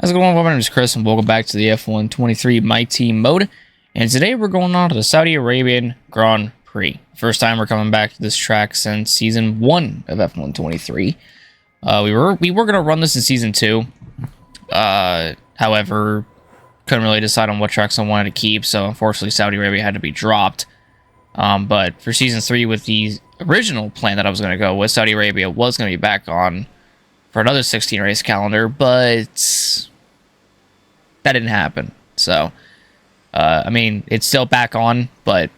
How's it going? My name is Chris, and welcome back to the F1 23 My Team mode. And today we're going on to the Saudi Arabian Grand Prix. First time we're coming back to this track since Season 1 of F1 23. We were going to run this in Season 2. However, couldn't really decide on what tracks I wanted to keep, so unfortunately Saudi Arabia had to be dropped. But for Season 3, with the original plan that I was going to go with, Saudi Arabia was going to be back on for another 16 race calendar, but that didn't happen. So, I mean, it's still back on, but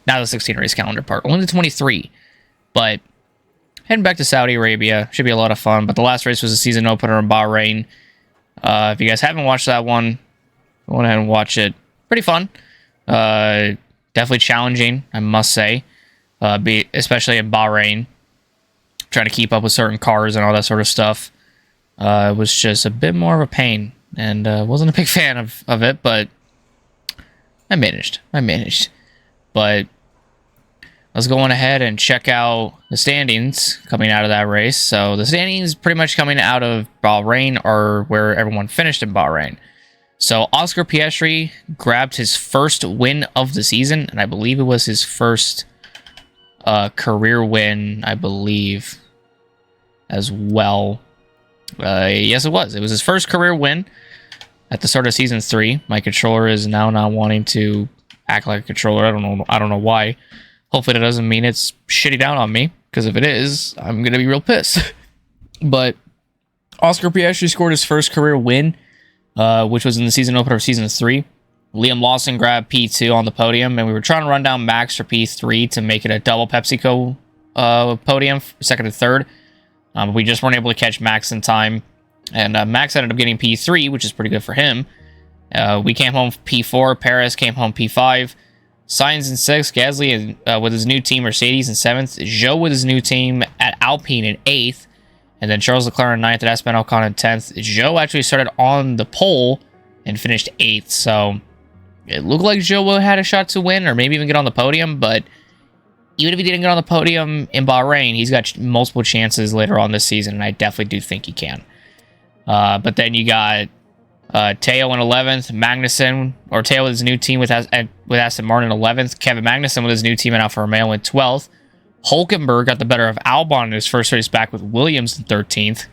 not the 16 race calendar part, only the 23. But heading back to Saudi Arabia should be a lot of fun. But the last race was a season opener in Bahrain. If you guys haven't watched that one, go ahead and watch it. Pretty fun. Definitely challenging, I must say. Especially in Bahrain, trying to keep up with certain cars and all that sort of stuff. It was just a bit more of a pain, and wasn't a big fan of it, but I managed. But let's go on ahead and check out the standings coming out of that race. So the standings pretty much coming out of Bahrain are where everyone finished in Bahrain. So Oscar Piastri grabbed his first win of the season, and I believe it was his first career win, I believe, as well. Yes, it was. It was his first career win at the start of Season 3. My controller is now not wanting to act like a controller. I don't know why. Hopefully that doesn't mean it's shitting down on me, because if it is, I'm going to be real pissed. But Oscar Piastri scored his first career win, which was in the season opener of Season 3. Liam Lawson grabbed P2 on the podium, and we were trying to run down Max for P3 to make it a double PepsiCo podium, second and third. We just weren't able to catch Max in time, and Max ended up getting P3, which is pretty good for him. We came home P4, Perez came home P5, Sainz in 6th, Gasly with his new team Mercedes in 7th, Zhou with his new team at Alpine in 8th, and then Charles Leclerc in 9th and Esteban Ocon in 10th. Zhou actually started on the pole and finished 8th, so it looked like Zhou had a shot to win or maybe even get on the podium, but even if he didn't get on the podium in Bahrain, he's got multiple chances later on this season, and I definitely do think he can. But then you got Teo in 11th, Teo with his new team with Aston Martin in 11th, Kevin Magnussen with his new team in Alfa Romeo in 12th, Hulkenberg got the better of Albon in his first race back with Williams in 13th,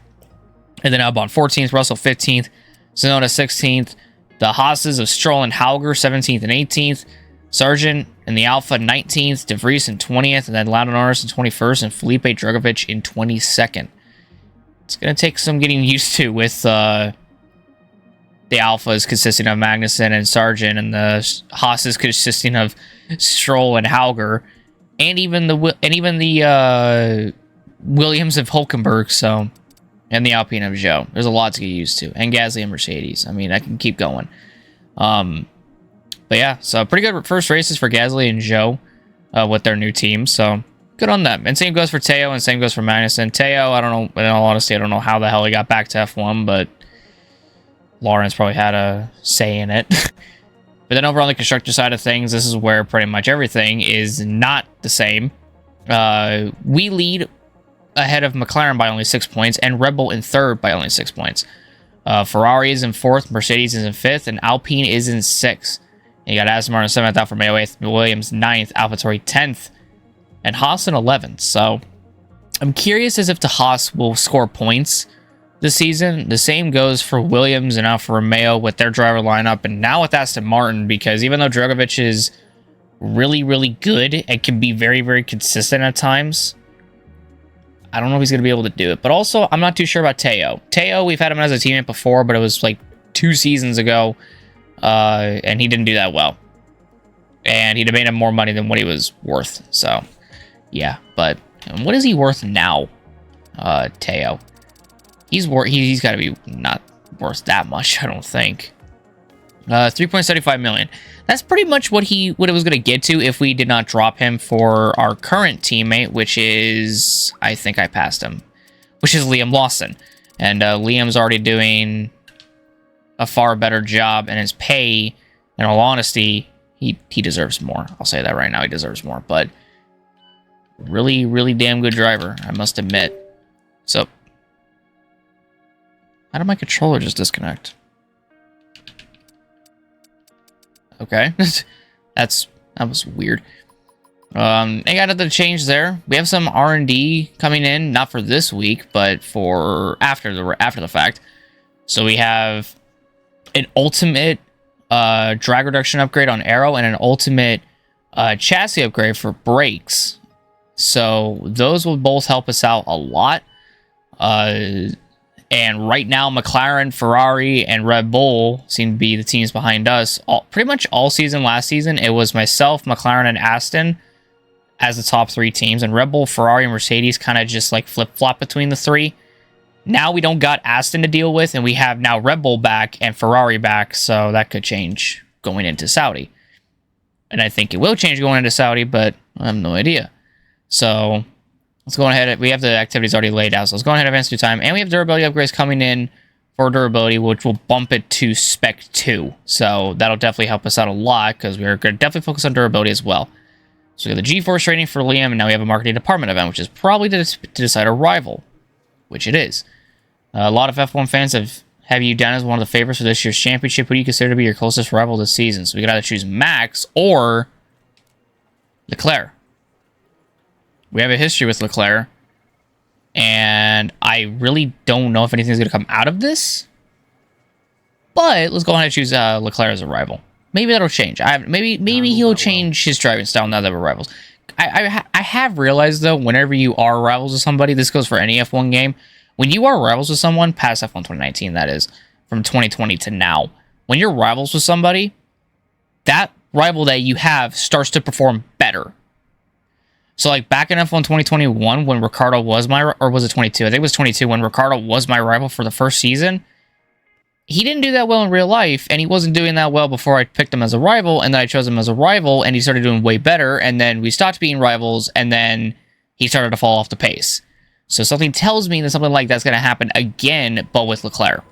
and then Albon 14th, Russell 15th, Tsunoda 16th, the Haas's of Stroll and Hauger 17th and 18th, Sargent in the Alpha 19th, De Vries in 20th, and then Lando Norris in 21st, and Felipe Drugovich in 22nd. It's going to take some getting used to with the Alphas consisting of Magnussen and Sargent, and the Haas's consisting of Stroll and Hauger, and even the Williams of Hulkenberg, so, and the Alpine of Zhou. There's a lot to get used to, and Gasly and Mercedes. I mean, I can keep going. But yeah, so pretty good first races for Gasly and Zhou with their new team, so good on them. And same goes for Teo, and same goes for Magnussen. Teo, I don't know, in all honesty, I don't know how the hell he got back to F1, but Lawrence probably had a say in it. But then over on the constructor side of things, this is where pretty much everything is not the same. We lead ahead of McLaren by only 6 points, and Red Bull in 3rd by only 6 points. Ferrari is in 4th, Mercedes is in 5th, and Alpine is in 6th. And you got Aston Martin 7th, Alfa Romeo 8th, Williams 9th, AlphaTauri 10th, and Haas in 11th. So I'm curious as if the Haas will score points this season. The same goes for Williams and Alfa Romeo with their driver lineup, and now with Aston Martin, because even though Drugovich is really, really good and can be very, very consistent at times, I don't know if he's going to be able to do it. But also, I'm not too sure about Teo. Teo, we've had him as a teammate before, but it was like 2 seasons ago, and he didn't do that well. And he demanded more money than what he was worth. So, yeah. But what is he worth now, Teo? He's got to be not worth that much, I don't think. 3.75 million. That's pretty much what it was going to get to if we did not drop him for our current teammate, which is, I think I passed him, which is Liam Lawson. And Liam's already doing a far better job, and his pay, in all honesty, he deserves more. I'll say that right now, he deserves more. But really, really damn good driver, I must admit. So How did my controller just disconnect? Okay. that was weird. I got another change there. We have some R&D coming in, not for this week, but for after the fact. So we have an ultimate drag reduction upgrade on aero and an ultimate chassis upgrade for brakes. So those will both help us out a lot. And right now, McLaren, Ferrari, and Red Bull seem to be the teams behind us. Pretty much all season last season, it was myself, McLaren, and Aston as the top 3 teams. And Red Bull, Ferrari, and Mercedes kind of just like flip-flop between the 3. Now we don't got Aston to deal with, and we have now Red Bull back and Ferrari back, so that could change going into Saudi. And I think it will change going into Saudi, but I have no idea. So let's go ahead. We have the activities already laid out, so let's go ahead and advance through time. And we have durability upgrades coming in for durability, which will bump it to Spec 2. So that'll definitely help us out a lot, because we're going to definitely focus on durability as well. So we have the G-Force rating for Liam, and now we have a marketing department event, which is probably to decide a rival, which it is. A lot of F1 fans have you down as one of the favorites for this year's championship. Who do you consider to be your closest rival this season? So we could either choose Max or Leclerc. We have a history with Leclerc, and I really don't know if anything's going to come out of this. But let's go ahead and choose Leclerc as a rival. Maybe that'll change. Maybe he'll change his driving style now that we're rivals. I have realized, though, whenever you are rivals with somebody, this goes for any F1 game, when you are rivals with someone, past F1 2019, that is, from 2020 to now, when you're rivals with somebody, that rival that you have starts to perform better. So, like, back in F1 2021, when Ricardo was or was it 22? I think it was 22, when Ricardo was my rival for the first season, he didn't do that well in real life, and he wasn't doing that well before I picked him as a rival, and then I chose him as a rival, and he started doing way better, and then we stopped being rivals, and then he started to fall off the pace. So something tells me that something like that's going to happen again, but with Leclerc.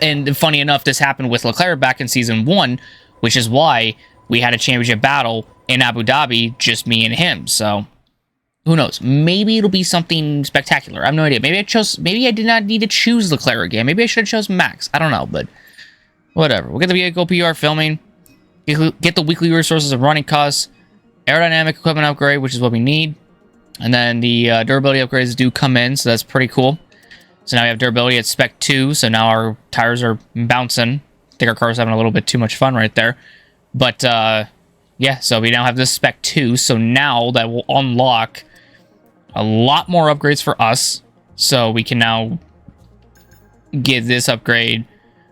And funny enough, this happened with Leclerc back in Season 1, which is why we had a championship battle in Abu Dhabi, just me and him. So, who knows? Maybe it'll be something spectacular. I have no idea. Maybe I did not need to choose Leclerc again. Maybe I should have chosen Max. I don't know, but whatever. We'll get the vehicle PR filming, get the weekly resources of running costs, aerodynamic equipment upgrade, which is what we need. And then the durability upgrades do come in, so that's pretty cool. So now we have durability at Spec 2, so now our tires are bouncing. I think our car's having a little bit too much fun right there. But, yeah, so we now have this Spec 2, so now that will unlock a lot more upgrades for us. So we can now get this upgrade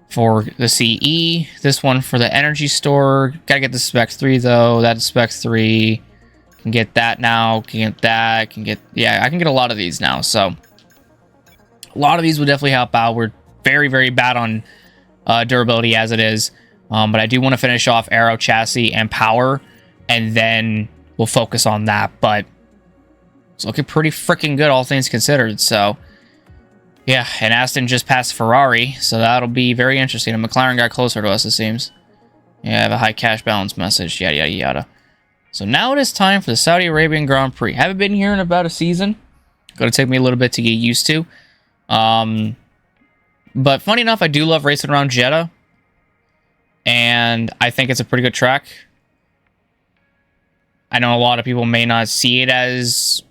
for the CE, this one for the energy store. Gotta get the Spec 3, though. That's Spec 3. Can get that now, can get that, yeah, I can get a lot of these now, so a lot of these would definitely help out. We're very, very bad on durability as it is, but I do want to finish off aero, chassis, and power, and then we'll focus on that, but it's looking pretty freaking good, all things considered, so yeah, and Aston just passed Ferrari, so that'll be very interesting, and McLaren got closer to us, it seems. Yeah, I have a high cash balance message, yada, yada, yada. So now it is time for the Saudi Arabian Grand Prix. Haven't been here in about a season. Going to take me a little bit to get used to. But funny enough, I do love racing around Jeddah. And I think it's a pretty good track. I know a lot of people may not see it as,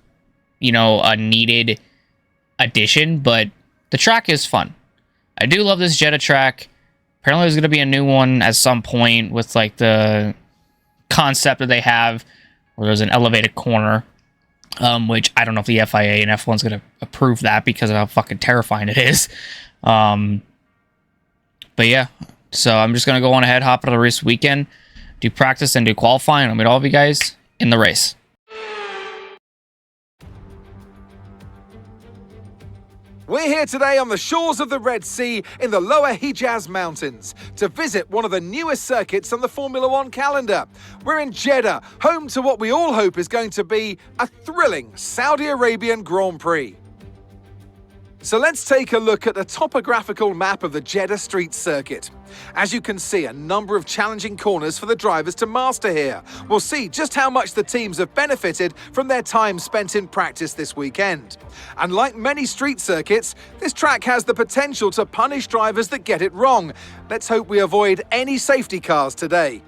you know, a needed addition, but the track is fun. I do love this Jeddah track. Apparently there's going to be a new one at some point with, like, the concept that they have where there's an elevated corner, which I don't know if the FIA and F1's going to approve that because of how fucking terrifying it is. But yeah, so I'm just going to go on ahead, hop out of the race weekend, do practice and do qualifying. I'll meet all of you guys in the race. We're here today on the shores of the Red Sea in the Lower Hijaz Mountains to visit one of the newest circuits on the Formula One calendar. We're in Jeddah, home to what we all hope is going to be a thrilling Saudi Arabian Grand Prix. So let's take a look at the topographical map of the Jeddah street circuit. As you can see, a number of challenging corners for the drivers to master here. We'll see just how much the teams have benefited from their time spent in practice this weekend. And like many street circuits, this track has the potential to punish drivers that get it wrong. Let's hope we avoid any safety cars today.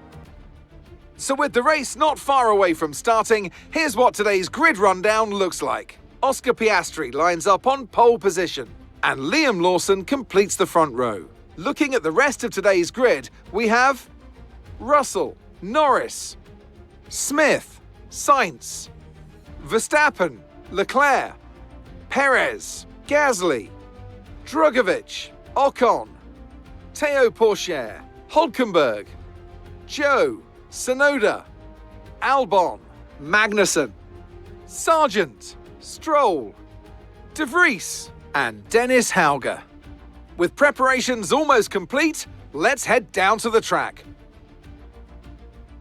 So with the race not far away from starting, here's what today's grid rundown looks like. Oscar Piastri lines up on pole position, and Liam Lawson completes the front row. Looking at the rest of today's grid, we have Russell, Norris, Smith, Sainz, Verstappen, Leclerc, Perez, Gasly, Drugovich, Ocon, Teo Pourchaire, Hulkenberg, Joe, Sonoda, Albon, Magnussen, Sargent, Stroll, De Vries, and Dennis Hauger. With preparations almost complete, let's head down to the track.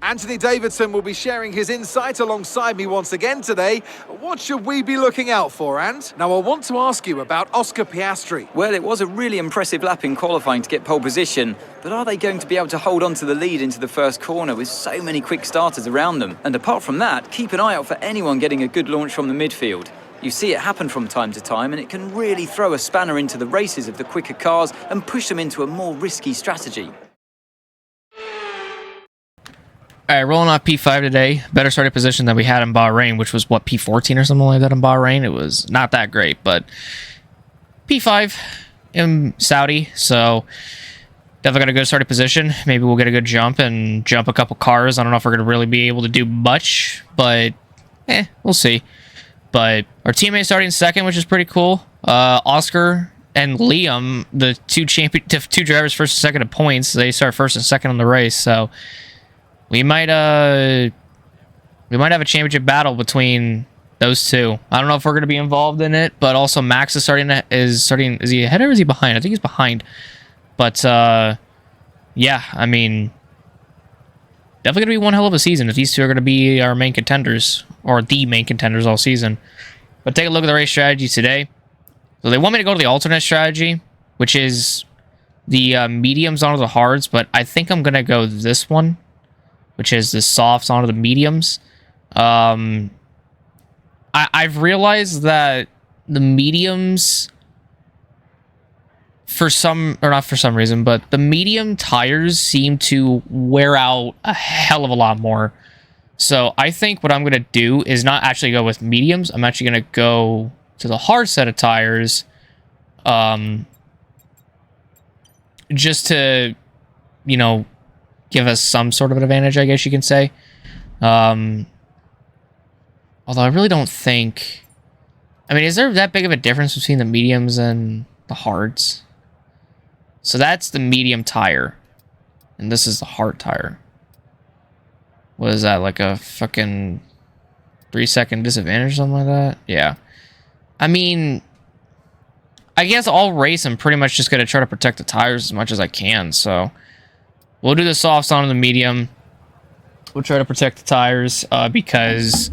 Anthony Davidson will be sharing his insight alongside me once again today. What should we be looking out for, Ant? Now, I want to ask you about Oscar Piastri. Well, it was a really impressive lap in qualifying to get pole position, but are they going to be able to hold on to the lead into the first corner with so many quick starters around them? And apart from that, keep an eye out for anyone getting a good launch from the midfield. You see it happen from time to time, and it can really throw a spanner into the races of the quicker cars and push them into a more risky strategy. All right, rolling off P5 today. Better starting position than we had in Bahrain, which was, what, P14 or something like that in Bahrain? It was not that great, but P5 in Saudi, so definitely got a good starting position. Maybe we'll get a good jump and jump a couple cars. I don't know if we're going to really be able to do much, but we'll see. But our teammate starting second, which is pretty cool. Oscar and Liam, the two drivers first and second in points, they start first and second on the race, so we might have a championship battle between those two. I don't know if we're going to be involved in it, but also Max is starting. Is he ahead or is he behind? I think he's behind. But yeah, I mean, definitely going to be one hell of a season if these two are going to be our main contenders, or the main contenders all season. But take a look at the race strategy today. So they want me to go to the alternate strategy, which is the mediums onto the hards, but I think I'm going to go this one, which is the softs onto the mediums. I've realized that the mediums, not for some reason, but the medium tires seem to wear out a hell of a lot more. So I think what I'm going to do is not actually go with mediums. I'm actually going to go to the hard set of tires, just to, give us some sort of an advantage, I guess you can say. Although I really don't think... I mean, is there that big of a difference between the mediums and the hards? So that's the medium tire. And this is the hard tire. What is that, like a fucking 3-second disadvantage or something like that? Yeah. I mean, I guess all race I'm pretty much just going to try to protect the tires as much as I can, so... We'll do the softs on the medium. We'll try to protect the tires because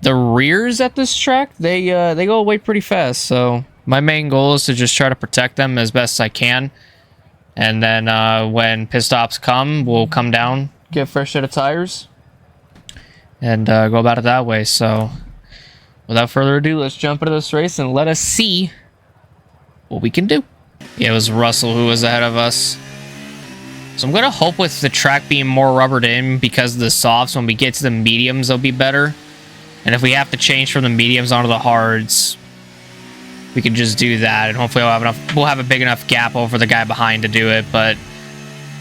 the rears at this track, they go away pretty fast. So my main goal is to just try to protect them as best as I can. And then when pit stops come, we'll come down, get a fresh set of tires, and go about it that way. So without further ado, let's jump into this race and let us see what we can do. Yeah, it was Russell who was ahead of us. So I'm going to hope with the track being more rubbered in because of the softs, when we get to the mediums, they'll be better. And if we have to change from the mediums onto the hards, we can just do that. And hopefully we'll have a big enough gap over the guy behind to do it. But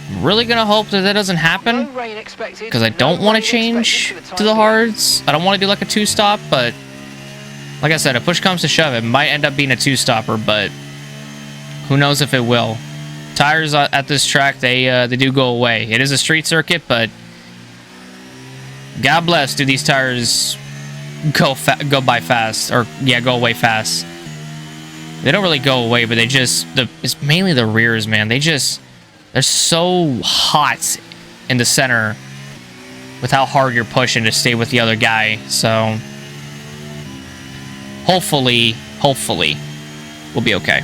I'm really going to hope that that doesn't happen because I don't want to change to the hards. I don't want to do like a two-stop, but like I said, if push comes to shove, it might end up being a two-stopper, but who knows if it will. Tires at this track, they do go away. It is a street circuit, but God bless, do these tires go by fast, or yeah, go away fast. They don't really go away, but they just it's mainly the rears, man. They're so hot in the center with how hard you're pushing to stay with the other guy. So hopefully we'll be okay.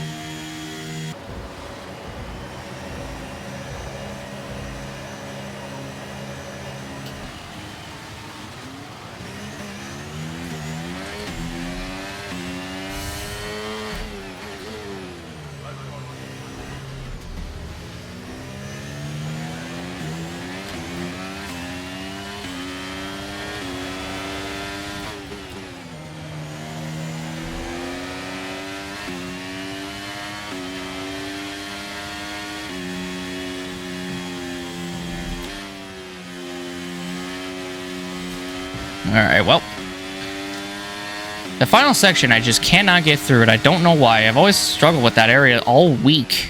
Alright, well. The final section, I just cannot get through it. I don't know why. I've always struggled with that area all week.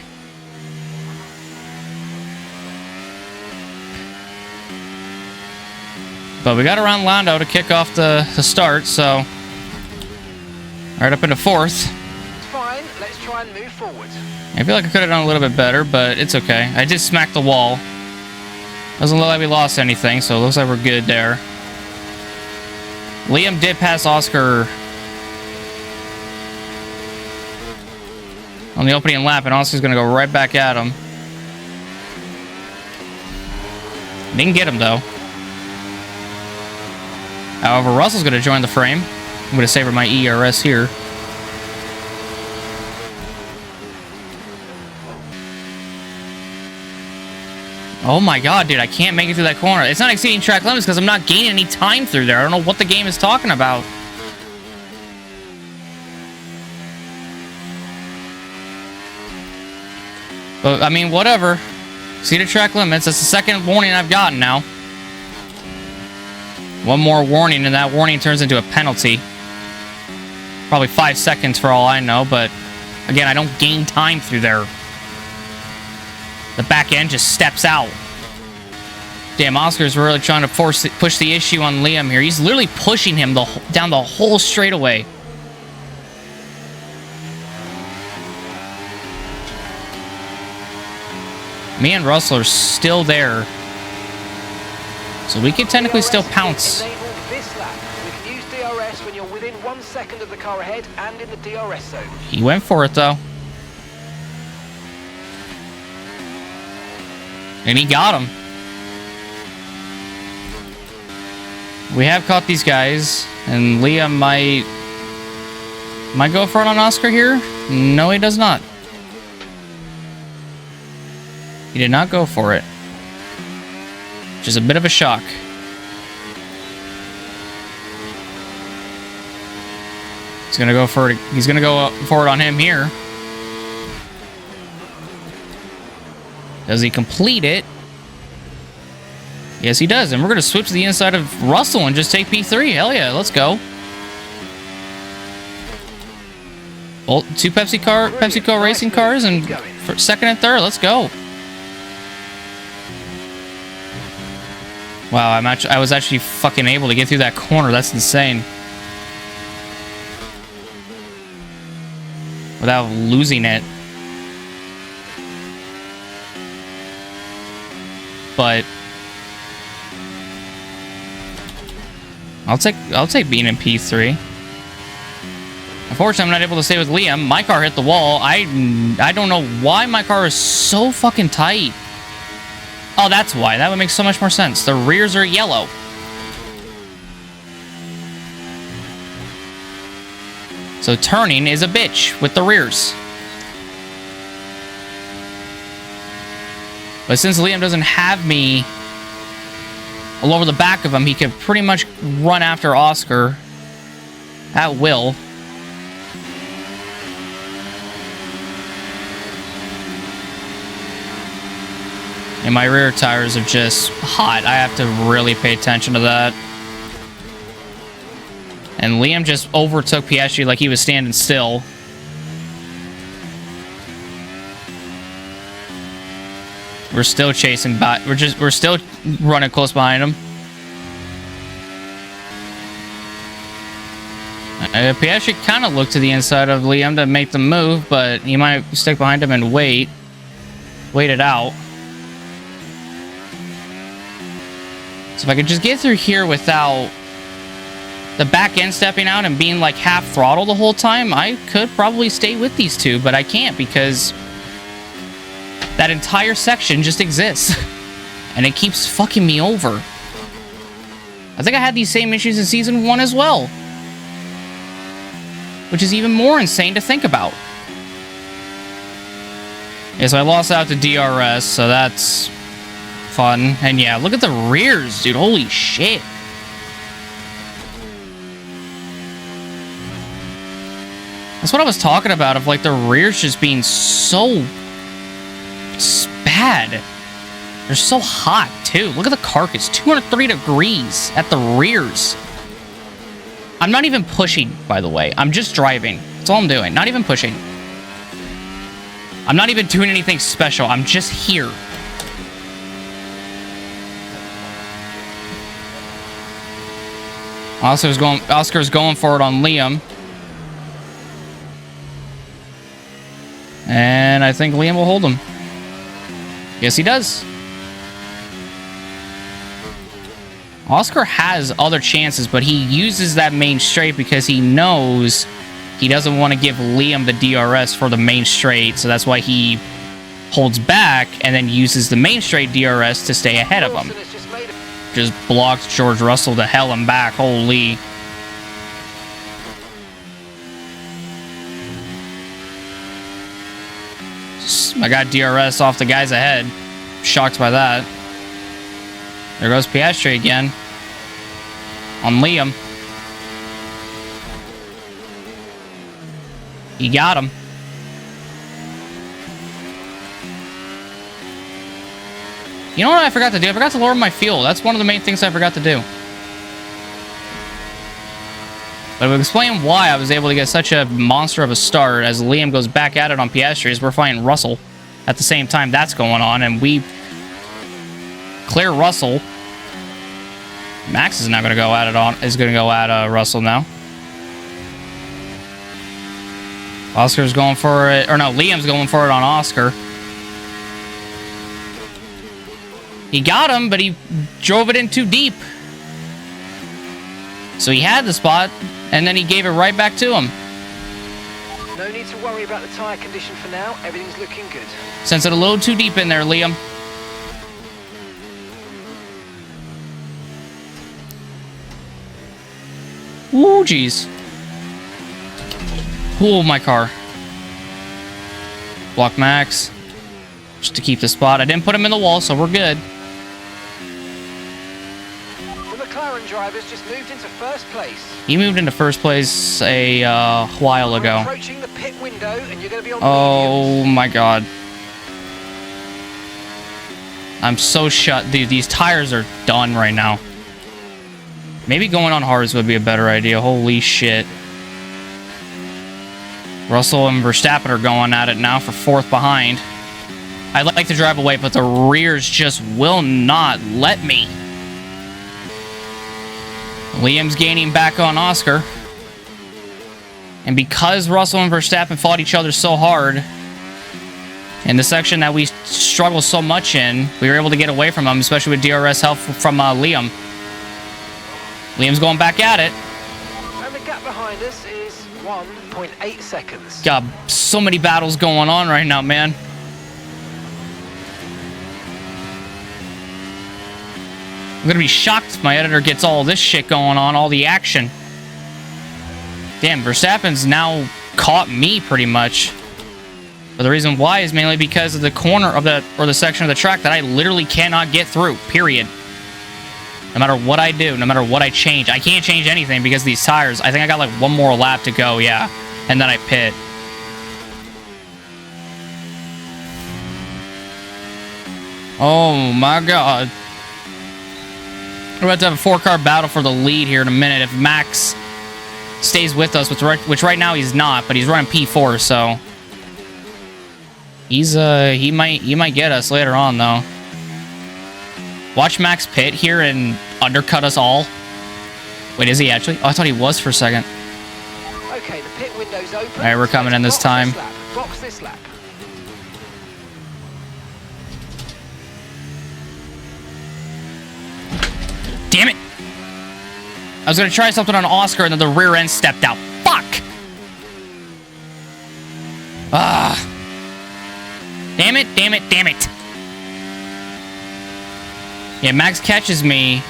But we got around Lando to kick off the start, so... Right up into 4th. It's fine. Let's try and move forward. I feel like I could have done a little bit better, but it's okay. I did smack the wall. Doesn't look like we lost anything, so it looks like we're good there. Liam did pass Oscar on the opening lap, and Oscar's going to go right back at him. Didn't get him, though. However, Russell's going to join the frame. I'm going to savor my ERS here. Oh my god, dude, I can't make it through that corner. It's not exceeding track limits because I'm not gaining any time through there. I don't know what the game is talking about. But, I mean, whatever. Exceeded track limits. That's the second warning I've gotten now. One more warning, and that warning turns into a penalty. Probably 5 seconds for all I know, but, again, I don't gain time through there. The back end just steps out. Damn, Oscar's really trying to push the issue on Liam here. He's literally pushing him down the whole straightaway. Me and Russell are still there. So we can technically still pounce. This lap. We can use DRS when you're within 1 second of the car ahead and in the DRS zone. He went for it, though. And he got him. We have caught these guys, and Liam might go for it on Oscar here. No, he does not. He did not go for it. Which is a bit of a shock. He's gonna go for it. He's gonna go for it on him here. Does he complete it? Yes, he does. And we're going to switch to the inside of Russell and just take P3. Hell yeah, let's go. Well, 2 PepsiCo racing cars, and for second and third, let's go. Wow, I was actually fucking able to get through that corner. That's insane. Without losing it. But I'll take being in P3. Unfortunately, I'm not able to stay with Liam. My car hit the wall. I don't know why my car is so fucking tight. Oh, that's why. That would make so much more sense. The rears are yellow. So turning is a bitch with the rears. But since Liam doesn't have me all over the back of him, he can pretty much run after Oscar at will. And my rear tires are just hot. I have to really pay attention to that. And Liam just overtook Piastri like he was standing still. We're still chasing by. We're still running close behind him. Piastri kind of looked to the inside of Liam to make the move, but he might stick behind him and wait it out. So if I could just get through here without the back end stepping out and being like half throttle the whole time, I could probably stay with these two, but I can't because that entire section just exists. And it keeps fucking me over. I think I had these same issues in Season 1 as well. Which is even more insane to think about. Yeah, so I lost out to DRS, so that's fun. And yeah, look at the rears, dude. Holy shit. That's what I was talking about, of like the rears just being so bad. They're so hot, too. Look at the carcass. 203 degrees at the rears. I'm not even pushing, by the way. I'm just driving. That's all I'm doing. Not even pushing. I'm not even doing anything special. I'm just here. Oscar's going for it on Liam. And I think Liam will hold him. Yes, he does. Oscar has other chances, but he uses that main straight because he knows he doesn't want to give Liam the DRS for the main straight, so that's why he holds back and then uses the main straight DRS to stay ahead of him. Just blocked George Russell to hell and back. Holy. I got DRS off the guys ahead. Shocked by that. There goes Piastri again. On Liam. He got him. You know what I forgot to do? I forgot to lower my fuel. That's one of the main things I forgot to do. But I'll explain why I was able to get such a monster of a start as Liam goes back at it on Piastri as we're fighting Russell. At the same time that's going on, and we clear Russell. Max is now going to go at it on. Is going to go at Russell now. Oscar's going for it, or no, Liam's going for it on Oscar. He got him, but he drove it in too deep. So he had the spot, and then he gave it right back to him. No need to worry about the tyre condition for now. Everything's looking good. Sends it a little too deep in there, Liam. Ooh, jeez. Ooh, my car. Block Max. Just to keep the spot. I didn't put him in the wall, so we're good. The McLaren drivers just moved into first place. He moved into first place a while ago. Approaching the pit window, and you're going to be on Oh my god. I'm so shut. Dude, these tires are done right now. Maybe going on hards would be a better idea. Holy shit. Russell and Verstappen are going at it now for fourth behind. I'd like to drive away, but the rears just will not let me. Liam's gaining back on Oscar. And because Russell and Verstappen fought each other so hard in the section that we struggle so much in, we were able to get away from them, especially with DRS help from Liam. Liam's going back at it. And the gap behind us is 1.8 seconds. Got so many battles going on right now, man. I'm gonna be shocked if my editor gets all this shit going on, all the action. Damn, Verstappen's now caught me pretty much. But the reason why is mainly because of the corner of the section of the track that I literally cannot get through, period. No matter what I do, no matter what I change. I can't change anything because of these tires. I think I got like one more lap to go, yeah. And then I pit. Oh my god. We're about to have a four-car battle for the lead here in a minute. If Max stays with us, which right now he's not, but he's running P4, so he's he might get us later on though. Watch Max pit here and undercut us all. Wait, is he actually? Oh, I thought he was for a second. Okay, the pit window's open. All right, we're coming in this time. Box this lap. Damn it! I was going to try something on Oscar, and then the rear end stepped out. Fuck! Ah. Damn it, damn it, damn it. Yeah, Max catches me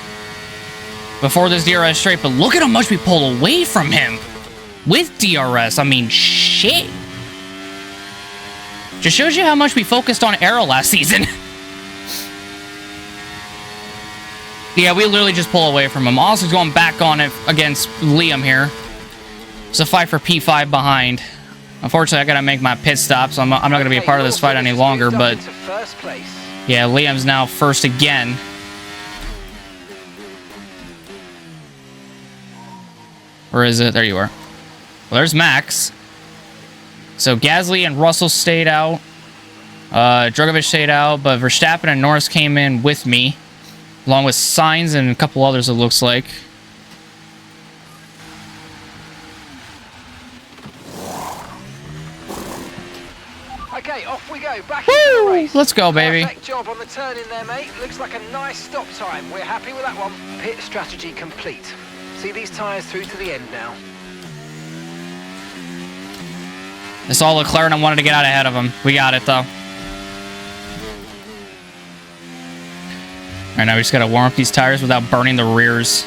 before this DRS straight, but look at how much we pulled away from him with DRS. I mean, shit. Just shows you how much we focused on aero last season. Yeah, we literally just pull away from him. Also going back on it against Liam here. It's a fight for P5 behind. Unfortunately, I gotta make my pit stop, so I'm not gonna be a part of this fight any longer, but yeah, Liam's now first again. Where is it? There you are. Well, there's Max. So Gasly and Russell stayed out. Drogovic stayed out, but Verstappen and Norris came in with me, along with Sainz and a couple others, it looks like. Okay, off we go. Back into the race. Let's go, baby. Perfect job on the turn in there, mate. Looks like a nice stop time. We're happy with that one. Pit strategy complete. See these tyres through to the end now. I saw Leclerc and I wanted to get out ahead of him. We got it, though. Alright, now we just gotta warm up these tires without burning the rears.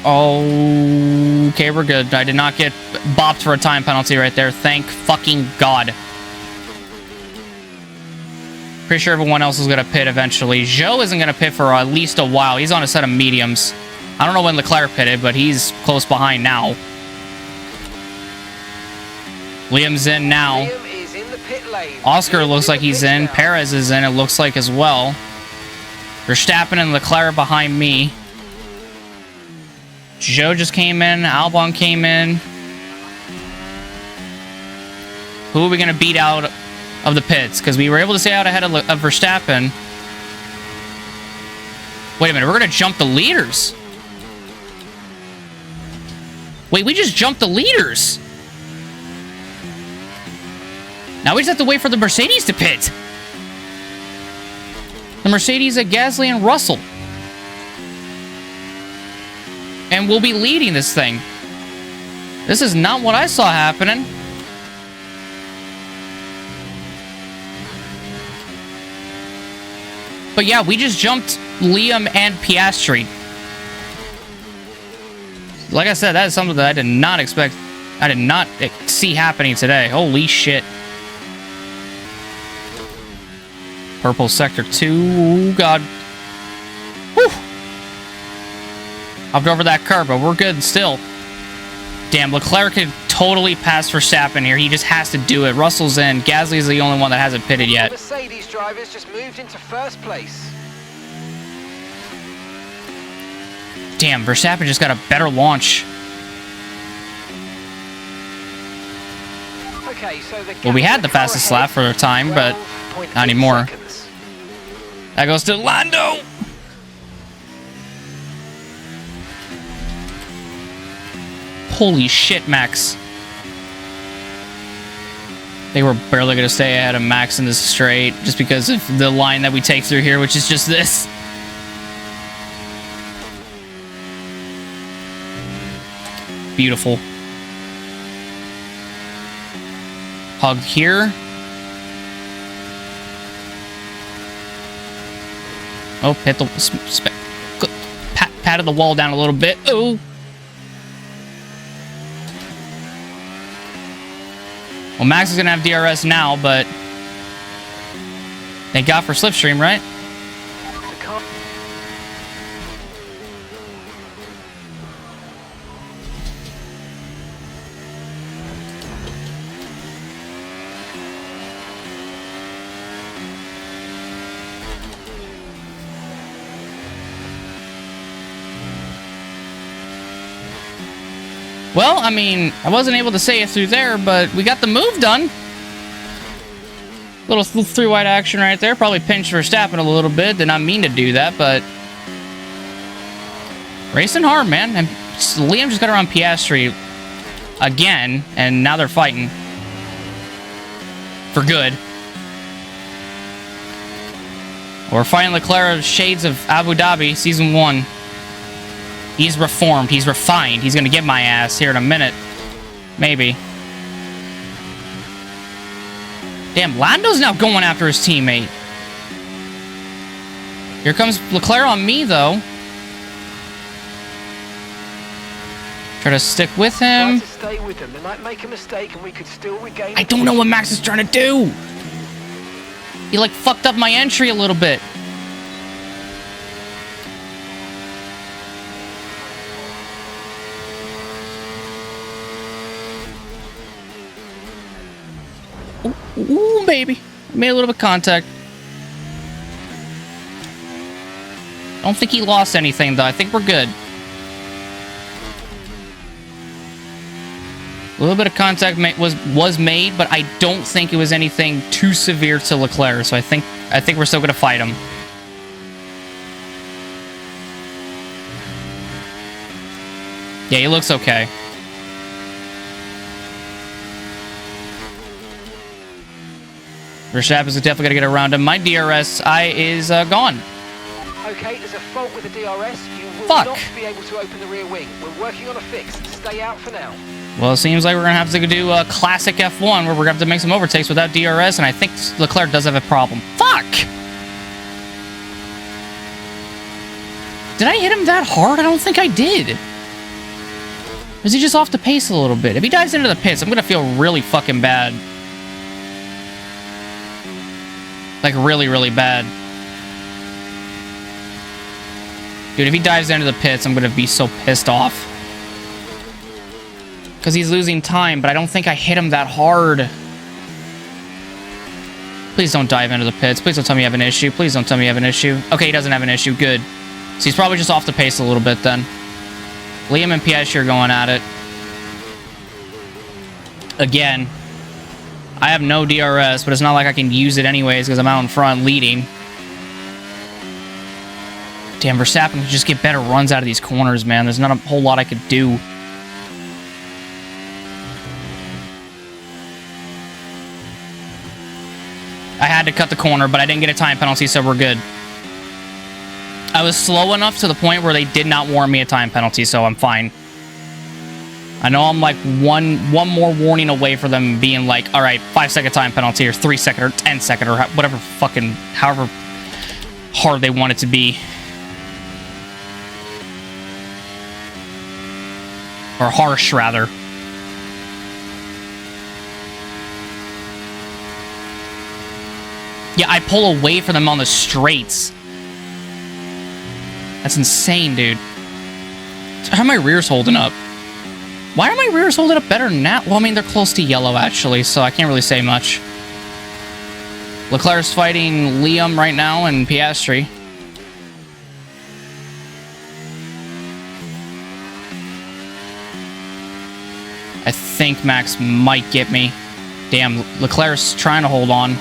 Okay, we're good. I did not get bopped for a time penalty right there. Thank fucking God. Pretty sure everyone else is going to pit eventually. Zhou isn't going to pit for at least a while. He's on a set of mediums. I don't know when Leclerc pitted, but he's close behind now. Liam's in now. Liam is in the pit lane. Oscar looks like he's in. Perez is in, it looks like, as well. Verstappen and Leclerc behind me. Zhou just came in. Albon came in. Who are we going to beat out of the pits? Because we were able to stay out ahead of Verstappen. Wait a minute, we're going to jump the leaders. Wait, we just jumped the leaders. Now we just have to wait for the Mercedes to pit. The Mercedes at Gasly and Russell. And we'll be leading this thing. This is not what I saw happening. But yeah, we just jumped Liam and Piastri. Like I said, that is something that I did not expect. I did not see happening today. Holy shit. Purple sector 2. Oh, God. Whew. Hopped over that curb, but we're good still. Damn, Leclerc could totally pass Verstappen here. He just has to do it. Russell's in. Gasly's the only one that hasn't pitted yet. Mercedes drivers just moved into first place. Damn, Verstappen just got a better launch. Okay, so well, we had the fastest lap for a time, but not anymore. That goes to Lando. Holy shit, Max. They were barely going to stay ahead of Max in this straight just because of the line that we take through here, which is just this. Beautiful. Hug here. Oh, hit the... patted the wall down a little bit. Oh. Well, Max is going to have DRS now, but... thank God for Slipstream, right? Well, I mean, I wasn't able to say it through there, but we got the move done. Little three-wide action right there. Probably pinched Verstappen a little bit. Did not mean to do that, but... racing hard, man. And Liam just got around Piastri again, and now they're fighting. For good. We're fighting Leclerc shades of Abu Dhabi, Season 1. He's reformed. He's refined. He's going to get my ass here in a minute. Maybe. Damn, Lando's now going after his teammate. Here comes Leclerc on me, though. Try to stick with him. Try to stay with them. They might make a mistake and we could still regain. I don't know what Max is trying to do. He, like, fucked up my entry a little bit. Ooh, baby. Made a little bit of contact. I don't think he lost anything, though. I think we're good. A little bit of contact was made, but I don't think it was anything too severe to Leclerc. So I think we're still gonna fight him. Yeah, he looks okay. Verstappen's definitely gonna get around him. My DRS is gone. Okay, there's a fault with the DRS. You will not be able to open the rear wing. We're working on a fix. Stay out for now. Well, it seems like we're going to have to do a classic F1 where we're going to have to make some overtakes without DRS, and I think Leclerc does have a problem. Fuck! Did I hit him that hard? I don't think I did. Or is he just off the pace a little bit? If he dives into the pits, I'm going to feel really fucking bad. Like, really, really bad. Dude, if he dives into the pits, I'm going to be so pissed off. Because he's losing time, but I don't think I hit him that hard. Please don't dive into the pits. Please don't tell me you have an issue. Please don't tell me you have an issue. Okay, he doesn't have an issue. Good. So he's probably just off the pace a little bit then. Liam and Piastri are going at it. Again. I have no DRS, but it's not like I can use it anyways because I'm out in front leading. Damn, Verstappen can just get better runs out of these corners, man. There's not a whole lot I could do. I had to cut the corner, but I didn't get a time penalty, so we're good. I was slow enough to the point where they did not warn me a time penalty, so I'm fine. I know I'm like one more warning away for them being like, all right, 5-second time penalty, or 3-second, or 10-second, or whatever fucking, however hard they want it to be. Or harsh, rather. Yeah, I pull away from them on the straights. That's insane, dude. How are my rears holding up? Why are my rears holding up better than that? Well, I mean, they're close to yellow, actually, so I can't really say much. Leclerc's fighting Liam right now and Piastri. I think Max might get me. Damn, Leclerc's trying to hold on.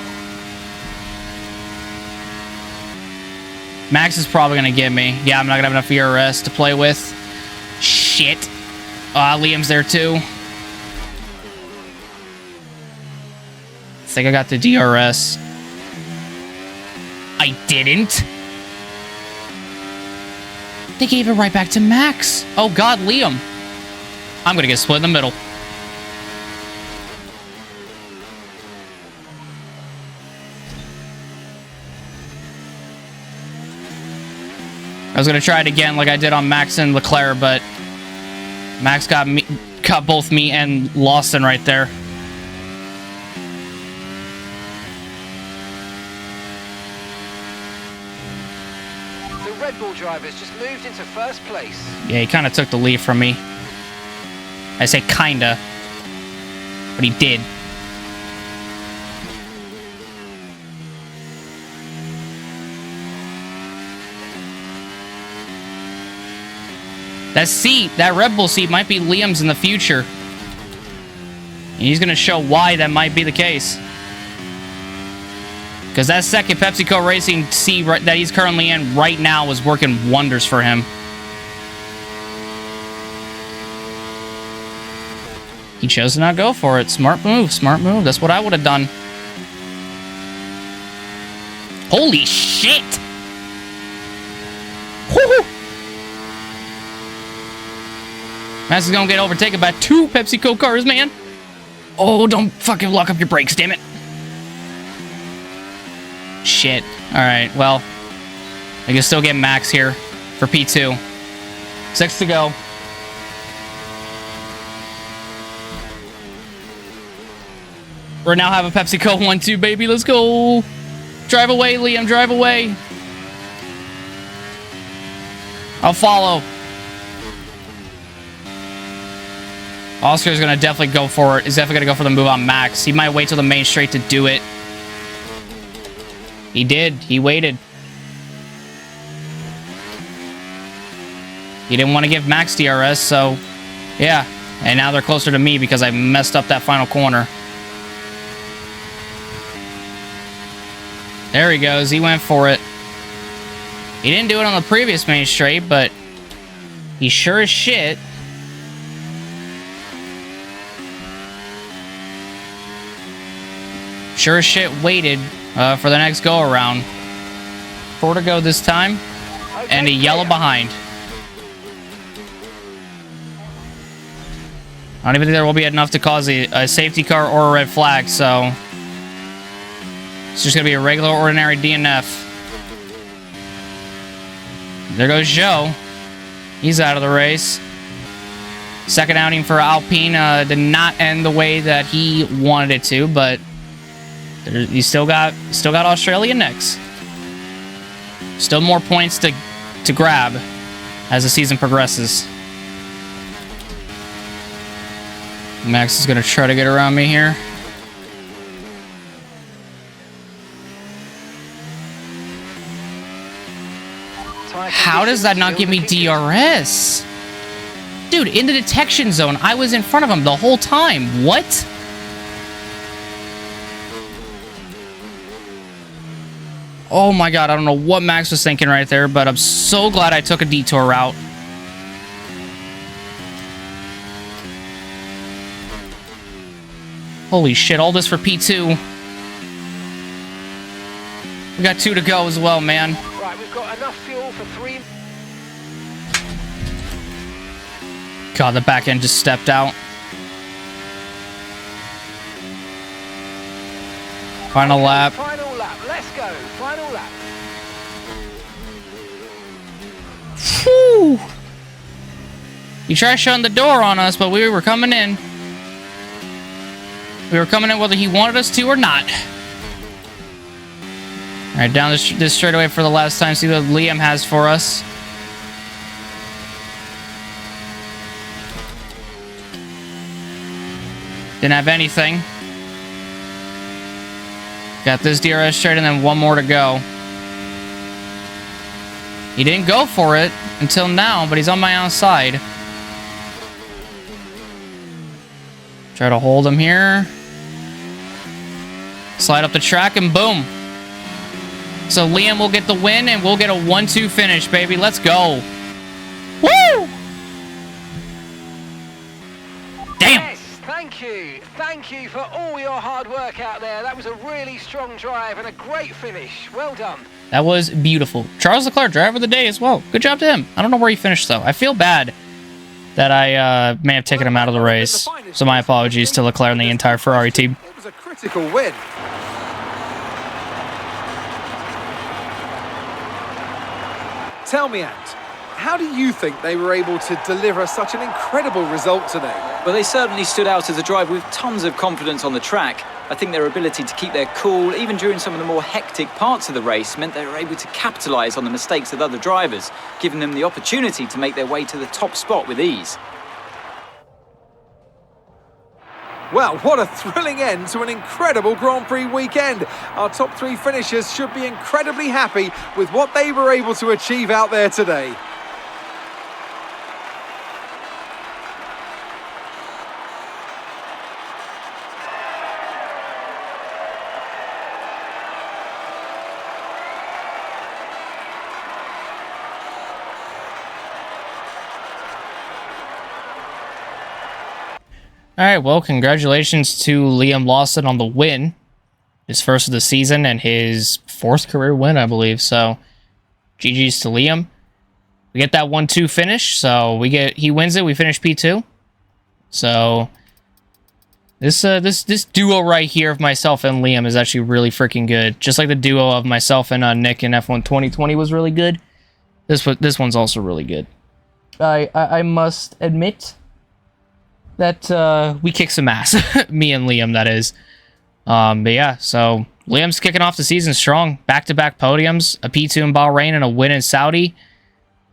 Max is probably going to get me. Yeah, I'm not going to have enough ERS to play with. Shit. Liam's there too. I think I got the DRS. I didn't. They gave it right back to Max. Oh god, Liam. I'm going to get split in the middle. I was gonna try it again like I did on Max and Leclerc, but Max got both me and Lawson right there. The Red Bull drivers just moved into first place. Yeah, he kind of took the lead from me. I say kinda, but he did. That seat, that Red Bull seat, might be Liam's in the future. And he's going to show why that might be the case. Because that second PepsiCo Racing seat that he's currently in right now is working wonders for him. He chose to not go for it. Smart move, smart move. That's what I would have done. Holy shit! Max is gonna get overtaken by 2 PepsiCo cars, man. Oh, don't fucking lock up your brakes, damn it. Shit. Alright, well, I can still get Max here for P2. 6 to go. We now have a PepsiCo 1-2, baby. Let's go. Drive away, Liam. Drive away. I'll follow. Oscar's going to definitely go for it. He's definitely going to go for the move on Max. He might wait till the main straight to do it. He did. He waited. He didn't want to give Max DRS, so yeah. And now they're closer to me because I messed up that final corner. There he goes. He went for it. He didn't do it on the previous main straight, but he sure as shit waited for the next go-around. 4 to go this time, and a yellow behind. I don't even think there will be enough to cause a safety car or a red flag, so it's just going to be a regular, ordinary DNF. There goes Joe. He's out of the race. Second outing for Alpine did not end the way that he wanted it to, but he still got Australia next. Still more points to grab as the season progresses. Max is going to try to get around me here. How does that not give me DRS? Dude, in the detection zone, I was in front of him the whole time. What? Oh my god, I don't know what Max was thinking right there, but I'm so glad I took a detour route. Holy shit, all this for P2. We got 2 to go as well, man. Right, we've got enough fuel for 3. God, the back end just stepped out. Final lap. Final lap, let's go. Final lap. Whew. He tried shutting the door on us, but we were coming in. We were coming in whether he wanted us to or not. Alright, down this straightaway for the last time. See what Liam has for us. Didn't have anything. Got this DRS straight and then 1 more to go. He didn't go for it until now, but he's on my outside. Try to hold him here. Slide up the track and boom. So Liam will get the win and we'll get a 1-2 finish, baby. Let's go. Woo! Damn. Yes, thank you. Thank you for all your hard work out there. That was a really strong drive and a great finish. Well done. That was beautiful. Charles Leclerc, driver of the day as well. Good job to him. I don't know where he finished, though. I feel bad that I may have taken him out of the race. So my apologies to Leclerc and the entire Ferrari team. It was a critical win. Tell me, Ant, how do you think they were able to deliver such an incredible result today? Well, they certainly stood out as a driver with tons of confidence on the track. I think their ability to keep their cool, even during some of the more hectic parts of the race, meant they were able to capitalise on the mistakes of other drivers, giving them the opportunity to make their way to the top spot with ease. Well, what a thrilling end to an incredible Grand Prix weekend. Our top 3 finishers should be incredibly happy with what they were able to achieve out there today. All right, well, congratulations to Liam Lawson on the win. His first of the season and his 4th career win, I believe. So, GG's to Liam. we get that 1-2 finish. So he wins it. We finish P2. So this duo right here of myself and Liam is actually really freaking good. Just like the duo of myself and Nick in F1 2020 was really good. This one's also really good. I must admit that we kick some ass. Me and Liam, that is. But yeah, so Liam's kicking off the season strong. Back-to-back podiums, a P2 in Bahrain, and a win in Saudi.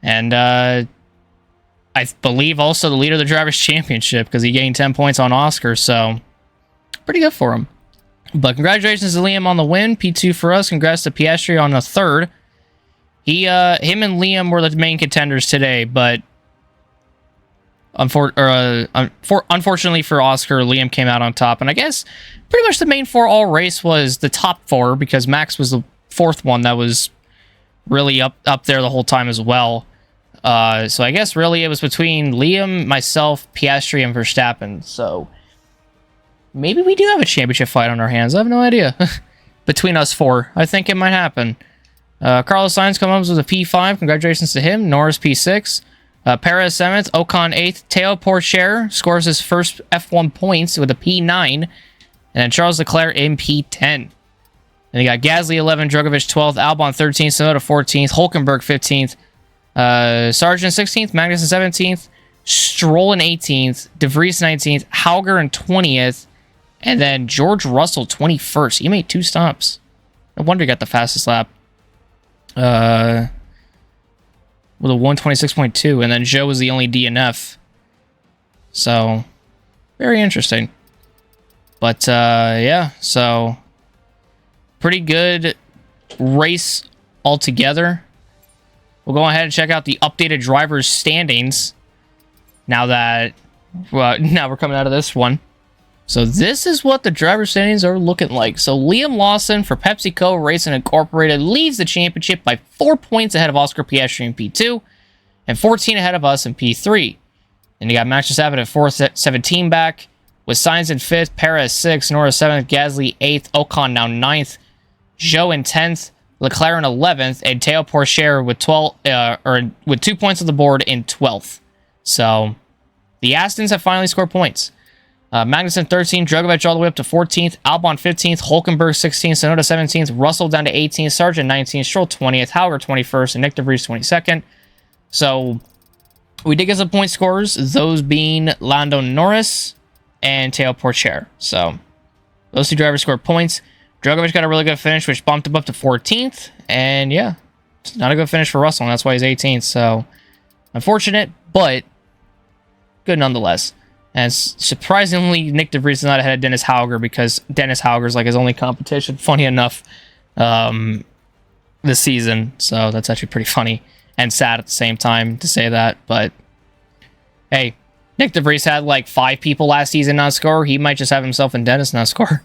And I believe also the leader of the Drivers' Championship because he gained 10 points on Oscar, so pretty good for him. But congratulations to Liam on the win. P2 for us. Congrats to Piastri on the third. Him and Liam were the main contenders today, but unfortunately for Oscar, Liam came out on top. And I guess pretty much the main four all race was the top four because Max was the fourth one that was really up there the whole time as well. So I guess really it was between Liam, myself, Piastri, and Verstappen. So maybe we do have a championship fight on our hands. I have no idea. Between us four, I think it might happen. Carlos Sainz comes with a P5. Congratulations to him. Norris P6. Perez 7th. Ocon 8th. Teo Pourchaire scores his first F1 points with a P9. And then Charles Leclerc in P10. And you got Gasly 11th. Drogovic 12th. Albon 13th. Tsunoda 14th. Hulkenberg 15th. Sargent 16th. Magnussen 17th. Stroll in 18th. De Vries 19th. Hauger in 20th. And then George Russell 21st. He made 2 stops. No wonder he got the fastest lap. With a 126.2, and then Joe was the only DNF. So, very interesting. But, yeah, so pretty good race altogether. We'll go ahead and check out the updated drivers' standings now that, well, now we're coming out of this one. So this is what the driver standings are looking like. So Liam Lawson for PepsiCo Racing Incorporated leads the championship by 4 points ahead of Oscar Piastri in P2 and 14 ahead of us in P3. And you got Max Verstappen at 4th, 17 back, with Sainz in 5th, Perez 6th, Norris 7th, Gasly 8th, Ocon now 9th, Zhou in 10th, Leclerc in 11th, and Teo Pourchaire with 2 points on the board in 12th. So the Astons have finally scored points. Magnussen 13th, Drogovic all the way up to 14th, Albon 15th, Hulkenberg 16th, Tsunoda 17th, Russell down to 18th, Sargent 19th, Stroll 20th, Hauger 21st, and Nick De Vries 22nd. So we did get some point scorers, those being Lando Norris and Teo Pourchaire. So those two drivers scored points. Drogovic got a really good finish, which bumped him up to 14th. And yeah, it's not a good finish for Russell, and that's why he's 18th. So unfortunate, but good nonetheless. And surprisingly, Nick De Vries is not ahead of Dennis Hauger because Dennis Hauger's like his only competition, funny enough, this season. So that's actually pretty funny and sad at the same time to say that. But hey, Nick De Vries had like 5 people last season not score. He might just have himself and Dennis not score.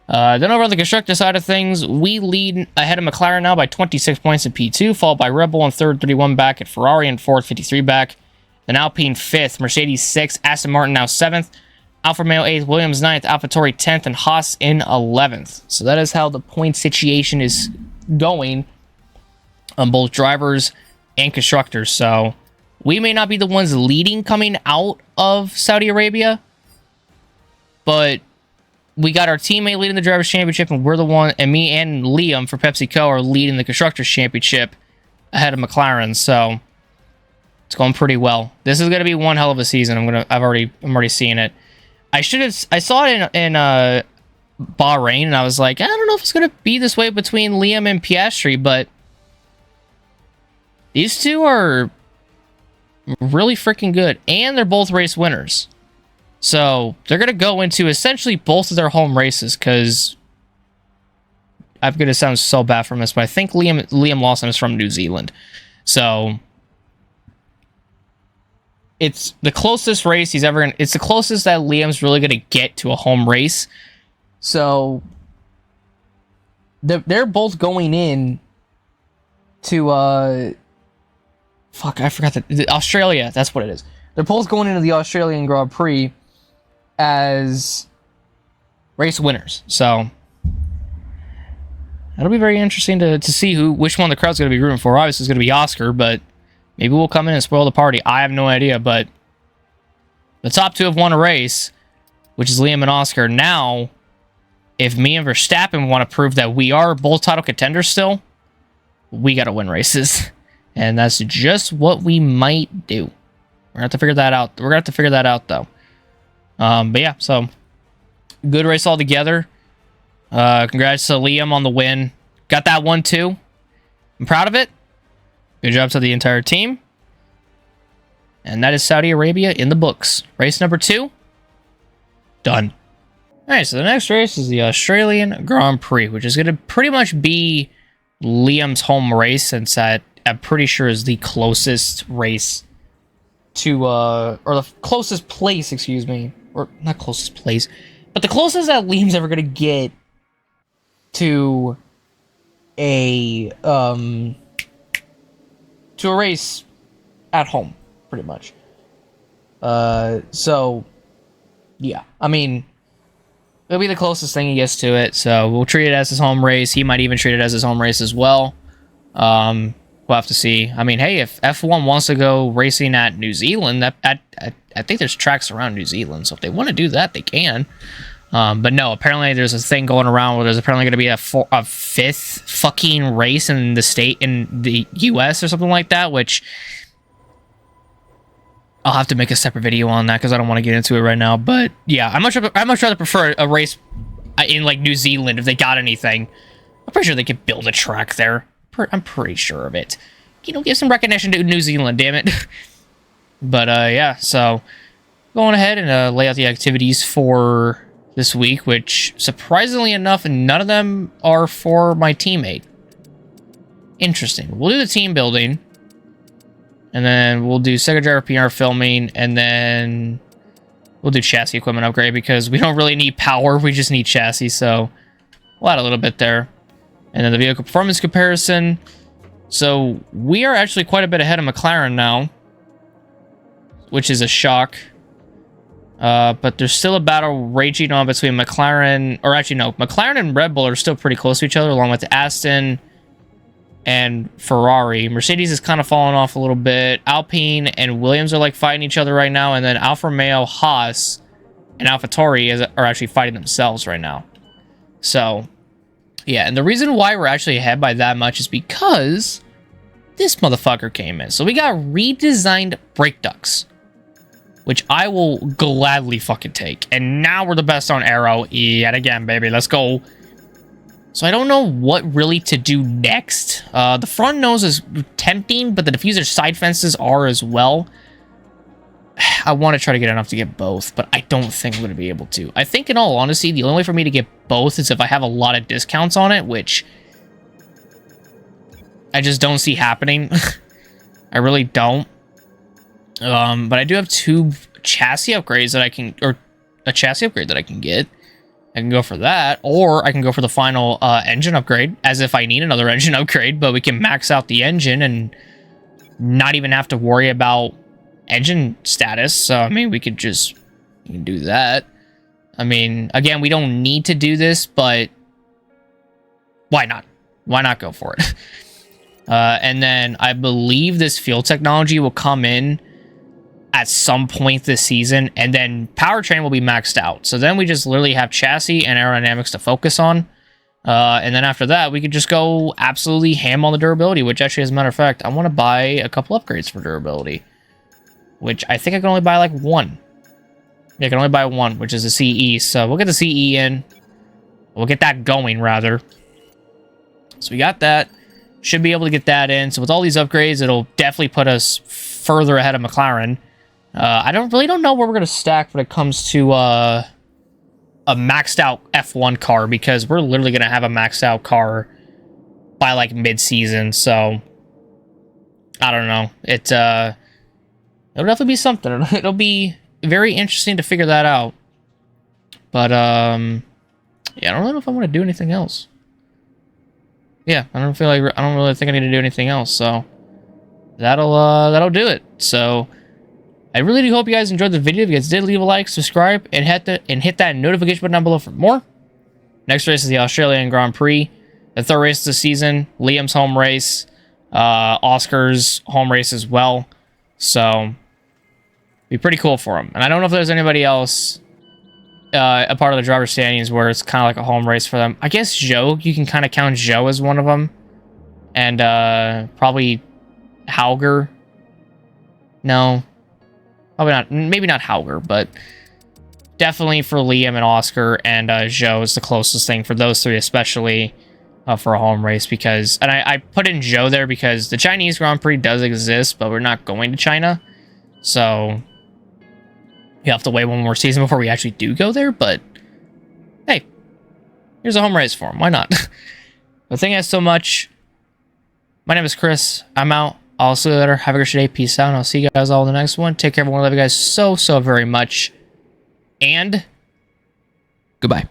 Then over on the constructor side of things, we lead ahead of McLaren now by 26 points in P2, followed by Red Bull in 3rd, 31 back, at Ferrari in 4th, 53 back. Then Alpine 5th, Mercedes 6th, Aston Martin now 7th, Alfa Romeo 8th, Williams 9th, AlphaTauri 10th, and Haas in 11th. So that is how the point situation is going on both drivers and constructors. So we may not be the ones leading coming out of Saudi Arabia, but we got our teammate leading the Drivers' Championship, and we're the one, and me and Liam for PepsiCo are leading the Constructors' Championship ahead of McLaren. So it's going pretty well. This is going to be one hell of a season. I'm already seeing it. I saw it in Bahrain, and I was like, I don't know if it's going to be this way between Liam and Piastri, but these two are really freaking good, and they're both race winners. So they're going to go into essentially both of their home races, because I'm going to sound so bad from this, but I think Liam Lawson is from New Zealand. So it's the closest race he's ever... It's the closest that Liam's really going to get to a home race. So they're both going in to... Fuck, I forgot Australia, that's what it is. They're both going into the Australian Grand Prix as race winners. So that'll be very interesting to see which one the crowd's going to be rooting for. Obviously, it's going to be Oscar, but Maybe we'll come in and spoil the party. I have no idea, but the top two have won a race, which is Liam and Oscar. Now, if me and Verstappen want to prove that we are both title contenders still, we got to win races. And that's just what we might do. We're going to have to figure that out. We're going to have to figure that out, though. But yeah, so good race altogether. Congrats to Liam on the win. Got that one, too. I'm proud of it. Good job to the entire team. And that is Saudi Arabia in the books. Race number 2. Done. Alright, so the next race is the Australian Grand Prix, which is going to pretty much be Liam's home race, since that I'm pretty sure is the closest race to, or the closest place, excuse me. Or, not closest place, but the closest that Liam's ever going to get to a race at home, pretty much. So, yeah. I mean, it'll be the closest thing he gets to it, so we'll treat it as his home race. He might even treat it as his home race as well. We'll have to see. I mean, hey, if F1 wants to go racing at New Zealand, I think there's tracks around New Zealand, so if they want to do that, they can. But no, apparently there's a thing going around where there's apparently going to be a 5th fucking race in the US or something like that, which I'll have to make a separate video on that because I don't want to get into it right now. But yeah, I much rather prefer a race in like New Zealand if they got anything. I'm pretty sure they could build a track there. I'm pretty sure of it. You know, give some recognition to New Zealand, damn it. But yeah, so going ahead and lay out the activities for this week, which surprisingly enough, none of them are for my teammate. Interesting. We'll do the team building, and then we'll do second driver PR filming, and then we'll do chassis equipment upgrade because we don't really need power, we just need chassis, so we'll add a little bit there. And then the vehicle performance comparison. So we are actually quite a bit ahead of McLaren now, which is a shock. But there's still a battle raging on between McLaren, or actually no, McLaren and Red Bull are still pretty close to each other, along with Aston and Ferrari. Mercedes is kind of falling off a little bit. Alpine and Williams are like fighting each other right now, and then Alfa Romeo, Haas, and AlphaTauri are actually fighting themselves right now. So yeah, and the reason why we're actually ahead by that much is because this motherfucker came in. So we got redesigned brake ducts, which I will gladly fucking take. And now we're the best on aero yet again, baby. Let's go. So I don't know what really to do next. The front nose is tempting, but the diffuser side fences are as well. I want to try to get enough to get both, but I don't think I'm going to be able to. I think, in all honesty, the only way for me to get both is if I have a lot of discounts on it, which I just don't see happening. I really don't. But I do have 2 chassis upgrades that I can, or a chassis upgrade that I can get. I can go for that, or I can go for the final engine upgrade, as if I need another engine upgrade, but we can max out the engine and not even have to worry about engine status. So, I mean, we can do that. I mean, again, we don't need to do this, but why not? Why not go for it? And then I believe this fuel technology will come in at some point this season, and then powertrain will be maxed out. So then we just literally have chassis and aerodynamics to focus on. And then after that, we could just go absolutely ham on the durability, which actually, as a matter of fact, I want to buy a couple upgrades for durability, which I think I can only buy like 1. Yeah, I can only buy 1, which is a CE. So we'll get the CE in. We'll get that going, rather. So we got that. Should be able to get that in. So with all these upgrades, it'll definitely put us further ahead of McLaren. I don't know where we're going to stack when it comes to a maxed out F1 car, because we're literally going to have a maxed out car by like mid-season. So I don't know. It'll definitely be something. It'll be very interesting to figure that out. But yeah, I don't really know if I want to do anything else. Yeah, I don't really think I need to do anything else. So that'll do it. So I really do hope you guys enjoyed the video. If you guys did, leave a like, subscribe, and hit that notification button down below for more. Next race is the Australian Grand Prix, the 3rd race of the season, Liam's home race. Oscar's home race as well. So, be pretty cool for him. And I don't know if there's anybody else a part of the driver standings where it's kind of like a home race for them. I guess Joe, you can kind of count Joe as one of them. And probably Hauger. No. Probably not. Maybe not Hauger, but definitely for Liam and Oscar and Joe is the closest thing for those three, especially for a home race. Because, and I put in Joe there because the Chinese Grand Prix does exist, but we're not going to China. So, you have to wait one more season before we actually do go there. But, hey, here's a home race for him. Why not? But thank you guys so much. My name is Chris. I'm out. I'll see you later. Have a good day. Peace out. And I'll see you guys all in the next one. Take care, everyone. I love you guys so, so very much. And goodbye.